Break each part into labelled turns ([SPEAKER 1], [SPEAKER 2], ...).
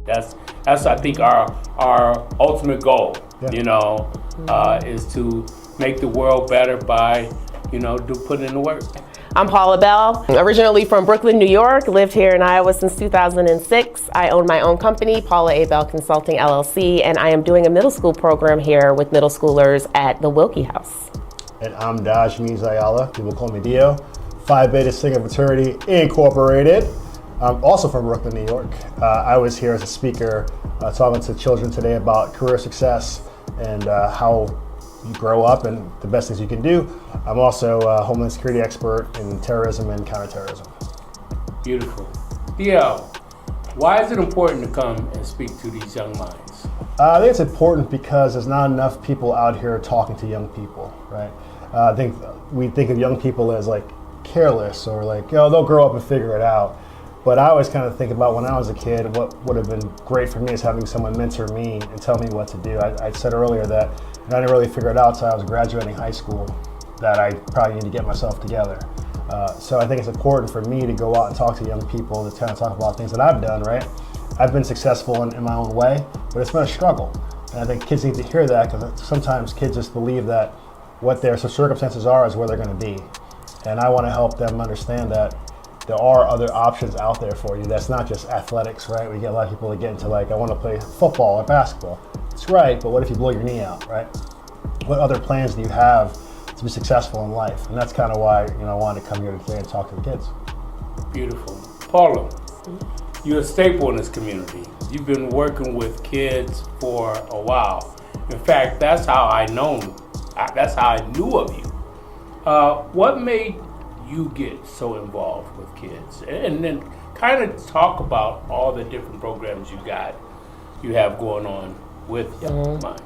[SPEAKER 1] That's I think our ultimate goal. Is to make the world better by putting in the work.
[SPEAKER 2] I'm Paula Bell, originally from Brooklyn, New York, lived here in Iowa since 2006. I own my own company, Paula A. Bell Consulting LLC, and I am doing a middle school program here with middle schoolers at the Willkie House.
[SPEAKER 3] And I'm Diogenes Ayala, people call me Dio, Phi Beta Sigma Fraternity Incorporated. I'm also from Brooklyn, New York. I was here as a speaker talking to children today about career success and how you grow up and the best things you can do. I'm also a Homeland Security expert in terrorism and counterterrorism.
[SPEAKER 1] Beautiful. Dio, why is it important to come and speak to these young minds?
[SPEAKER 3] I think it's important because there's not enough people out here talking to young people, right? I think we think of young people as like careless or like, they'll grow up and figure it out. But I always kind of think about when I was a kid, what would have been great for me is having someone mentor me and tell me what to do. I said earlier that I didn't really figure it out until I was graduating high school, that I probably need to get myself together. So I think it's important for me to go out and talk to young people to kind of talk about things that I've done, right? I've been successful in my own way, but it's been a struggle. And I think kids need to hear that because sometimes kids just believe that what their circumstances are is where they're going to be. And I want to help them understand that there are other options out there for you. That's not just athletics, right? We get a lot of people that get into like, I want to play football or basketball. It's right, but what if you blow your knee out, right? What other plans do you have to be successful in life? And that's kind of why I wanted to come here today and talk to the kids.
[SPEAKER 1] Beautiful. Paula, you're a staple in this community. You've been working with kids for a while. In fact, that's how I knew of you. What made you get so involved with kids? And then kind of talk about all the different programs you have going on with young minds.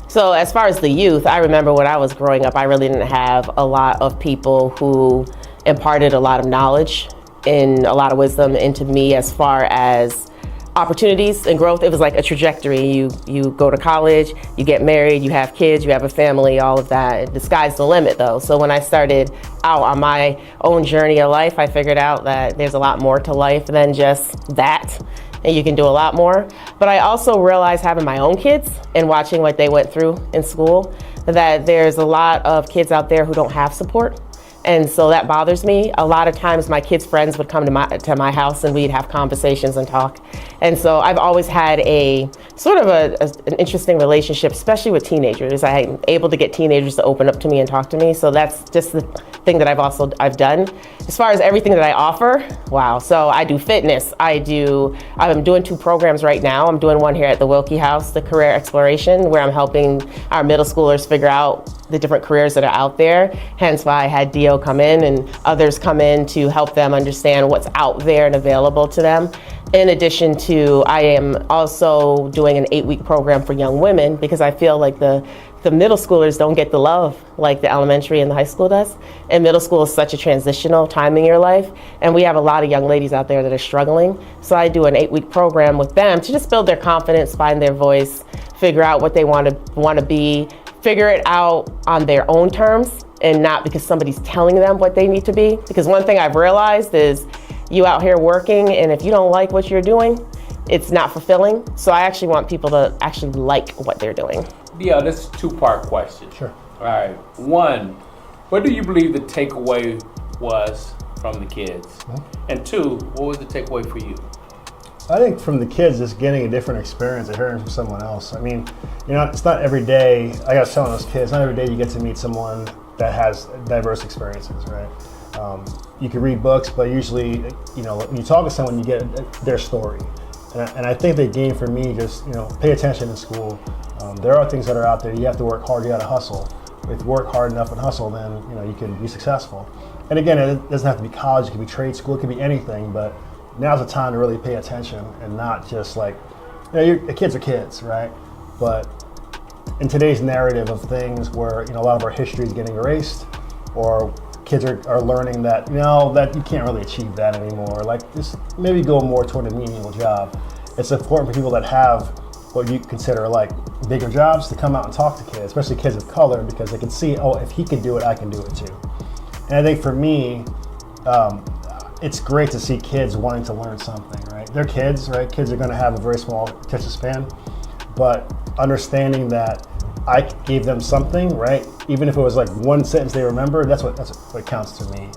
[SPEAKER 2] So as far as the youth, I remember when I was growing up, I really didn't have a lot of people who imparted a lot of knowledge and a lot of wisdom into me as far as opportunities and growth. It was like a trajectory. You go to college, you get married, you have kids, you have a family, all of that. The sky's the limit though. So when I started out on my own journey of life, I figured out that there's a lot more to life than just that. And you can do a lot more. But I also realized having my own kids and watching what they went through in school, that there's a lot of kids out there who don't have support. And so that bothers me. A lot of times my kids' friends would come to my house and we'd have conversations and talk. And so I've always had a sort of an interesting relationship, especially with teenagers. I'm able to get teenagers to open up to me and talk to me. So that's just the thing that I've done. As far as everything that I offer, wow. So I do fitness. I'm doing 2 programs right now. I'm doing one here at the Willkie House, the career exploration, where I'm helping our middle schoolers figure out the different careers that are out there. Hence why I had Dio come in and others come in to help them understand what's out there and available to them. In addition to, I am also doing an 8-week program for young women because I feel like the middle schoolers don't get the love like the elementary and the high school does. And middle school is such a transitional time in your life. And we have a lot of young ladies out there that are struggling. So I do an 8-week program with them to just build their confidence, find their voice, figure out what they want to be, figure it out on their own terms and not because somebody's telling them what they need to be. Because one thing I've realized is you out here working, and if you don't like what you're doing, it's not fulfilling. So I actually want people to actually like what they're doing.
[SPEAKER 1] Yeah, this is a 2-part question.
[SPEAKER 3] Sure.
[SPEAKER 1] All right. 1, what do you believe the takeaway was from the kids? And 2, what was the takeaway for you?
[SPEAKER 3] I think from the kids, just getting a different experience and hearing from someone else. I mean, it's not every day, I was telling those kids, not every day you get to meet someone that has diverse experiences, right? You can read books, but usually, when you talk to someone, you get their story. And I think the game for me, just, pay attention in school. There are things that are out there. You have to work hard, you gotta hustle. If you work hard enough and hustle, then, you can be successful. And again, it doesn't have to be college, it could be trade school, it could be anything, but now's the time to really pay attention and not just like, kids are kids, right? But in today's narrative of things where, a lot of our history is getting erased, or kids are learning that, that you can't really achieve that anymore. Like, just maybe go more toward a meaningful job. It's important for people that have what you consider like bigger jobs to come out and talk to kids, especially kids of color, because they can see, if he can do it, I can do it too. And I think for me, it's great to see kids wanting to learn something, right? they're kids, right? Kids are going to have a very small attention span, but understanding that I gave them something, right? Even if it was like one sentence they remember, that's what counts to me,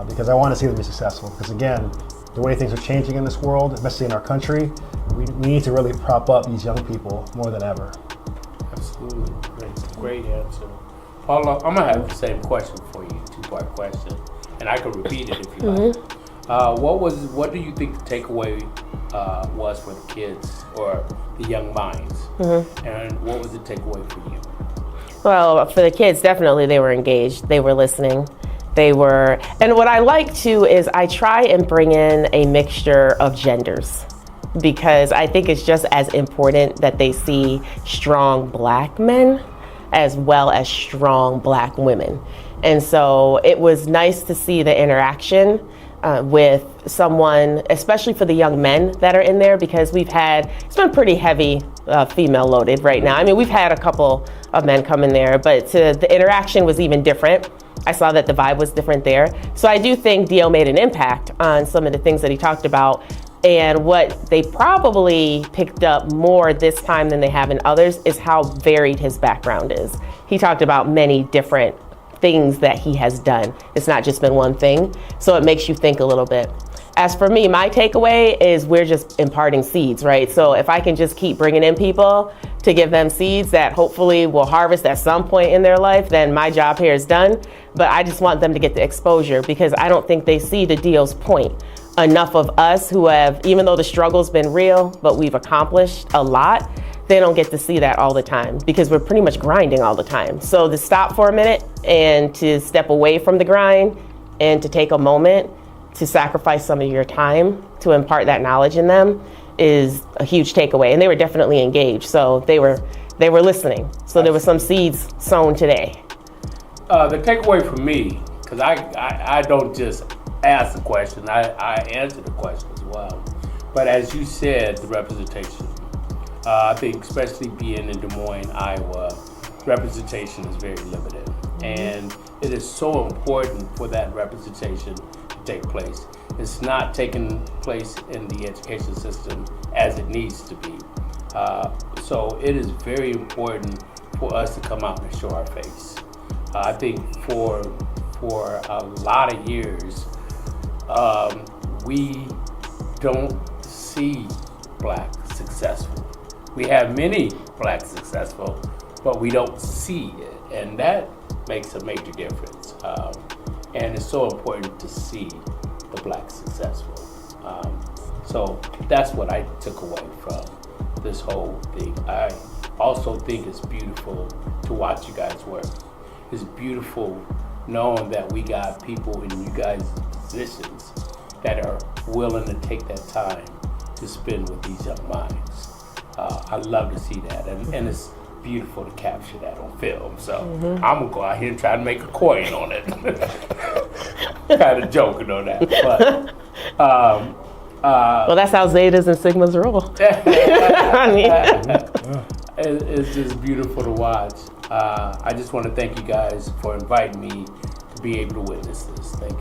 [SPEAKER 3] because I want to see them be successful. Because again, the way things are changing in this world, especially in our country, we need to really prop up these young people more than ever.
[SPEAKER 1] Absolutely, great answer. Paula, I'm gonna have the same question for you, two-part question, and I can repeat it if you like. What do you think the takeaway was for the kids or the young minds, and what was the takeaway for you?
[SPEAKER 2] Well, for the kids, definitely they were engaged. They were listening. And what I like too is I try and bring in a mixture of genders, because I think it's just as important that they see strong Black men as well as strong Black women. And so it was nice to see the interaction with someone, especially for the young men that are in there, because it's been pretty heavy female loaded right now. I mean, we've had a couple of men come in there, but the interaction was even different. I saw that the vibe was different there. So I do think Dio made an impact on some of the things that he talked about. And what they probably picked up more this time than they have in others is how varied his background is. He talked about many different things that he has done. It's not just been one thing. So it makes you think a little bit. As for me, my takeaway is we're just imparting seeds, right? So if I can just keep bringing in people to give them seeds that hopefully will harvest at some point in their life, then my job here is done. But I just want them to get the exposure, because I don't think they see, to Dio's point, enough of us who have, even though the struggle's been real, but we've accomplished a lot, they don't get to see that all the time, because we're pretty much grinding all the time. So to stop for a minute and to step away from the grind and to take a moment to sacrifice some of your time to impart that knowledge in them is a huge takeaway. And they were definitely engaged. So they were listening. So there were some seeds sown today.
[SPEAKER 1] The takeaway for me, because I don't just ask the question, I answer the question as well. But as you said, the representation. I think especially being in Des Moines, Iowa, representation is very limited. And it is so important for that representation to take place. It's not taking place in the education system as it needs to be. So it is very important for us to come out and show our face. I think for a lot of years, we don't see Black successful. We have many Black successful, but we don't see it, and that makes a major difference. And it's so important to see the Black successful. So that's what I took away from this whole thing. I also think it's beautiful to watch you guys work. It's beautiful knowing that we got people in you guys' positions that are willing to take that time to spend with these young minds. I love to see that, and it's beautiful to capture that on film. So I'm gonna go out here and try to make a coin on it. Kind of joking on that, but
[SPEAKER 2] well, that's how Zetas and Sigmas roll. I mean,
[SPEAKER 1] it's just beautiful to watch. I just want to thank you guys for inviting me to be able to witness this. Thank you.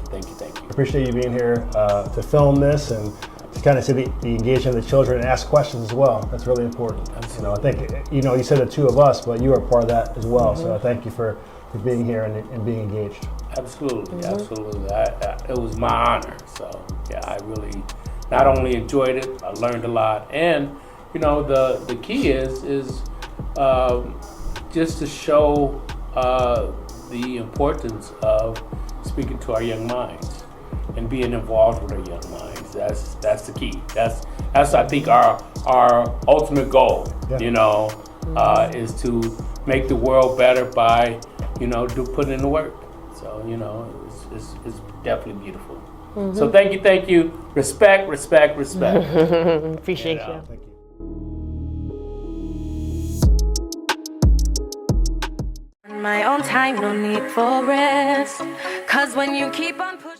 [SPEAKER 3] Appreciate you being here to film this and to kind of see the engagement of the children and ask questions as well. That's really important. I think, you said the two of us, but you are part of that as well. So I thank you for being here and being engaged.
[SPEAKER 1] Absolutely. It was my honor. So yeah, I really not only enjoyed it, I learned a lot. And the key is just to show the importance of speaking to our young minds and being involved with our young minds. That's the key. That's I think our ultimate goal. Yeah. Is to make the world better by putting in the work. So it's definitely beautiful. So thank you. Respect.
[SPEAKER 2] Appreciate you.
[SPEAKER 3] Thank you.
[SPEAKER 4] My own time, no need for rest. 'Cause when you keep on pushing